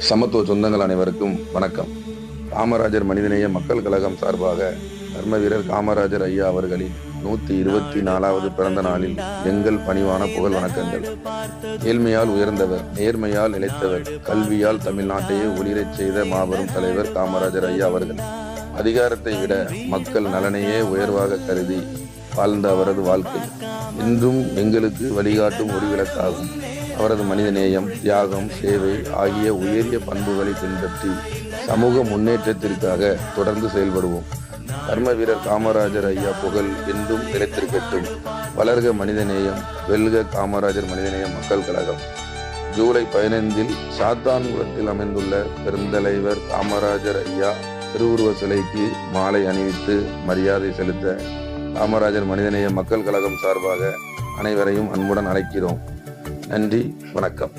சமத்துவ சொந்தங்கள் அனைவருக்கும் வணக்கம். காமராஜர் மனிதநேய மக்கள் கழகம் சார்பாக தர்ம வீரர் காமராஜர் ஐயா அவர்களின் 124வது பிறந்த நாளில் எங்கள் பணிவான புகழ் வணக்கங்கள். ஏழ்மையால் உயர்ந்தவர், நேர்மையால் நிலைத்தவர், கல்வியால் தமிழ்நாட்டையே ஒளிரச் செய்த மாபெரும் தலைவர் காமராஜர் ஐயா அவர்கள். அதிகாரத்தை விட மக்கள் நலனையே உயர்வாக கருதி வாழ்ந்த அவரது வாழ்க்கை இன்றும் எங்களுக்கு வழிகாட்டும் ஒரு விளக்காகும். அவரது மனிதநேயம், தியாகம், சேவை ஆகிய உயரிய பண்புகளை பின்பற்றி சமூக முன்னேற்றத்திற்காக தொடர்ந்து செயல்படுவோம். தர்ம வீரர் காமராஜர் ஐயா புகழ் என்றும் நிலைத்திருக்கட்டும். வளர்க மனிதநேயம், வெல்க காமராஜர் மனிதநேய மக்கள் கழகம். ஜூலை 15 சாத்தான்குளத்தில் அமைந்துள்ள பெருந்தலைவர் காமராஜர் ஐயா திருவுருவ சிலைக்கு மாலை அணிவித்து மரியாதை செலுத்த காமராஜர் மனிதநேய மக்கள் கழகம் சார்பாக அனைவரையும் அன்புடன் அழைக்கிறோம். நன்றி, வணக்கம்.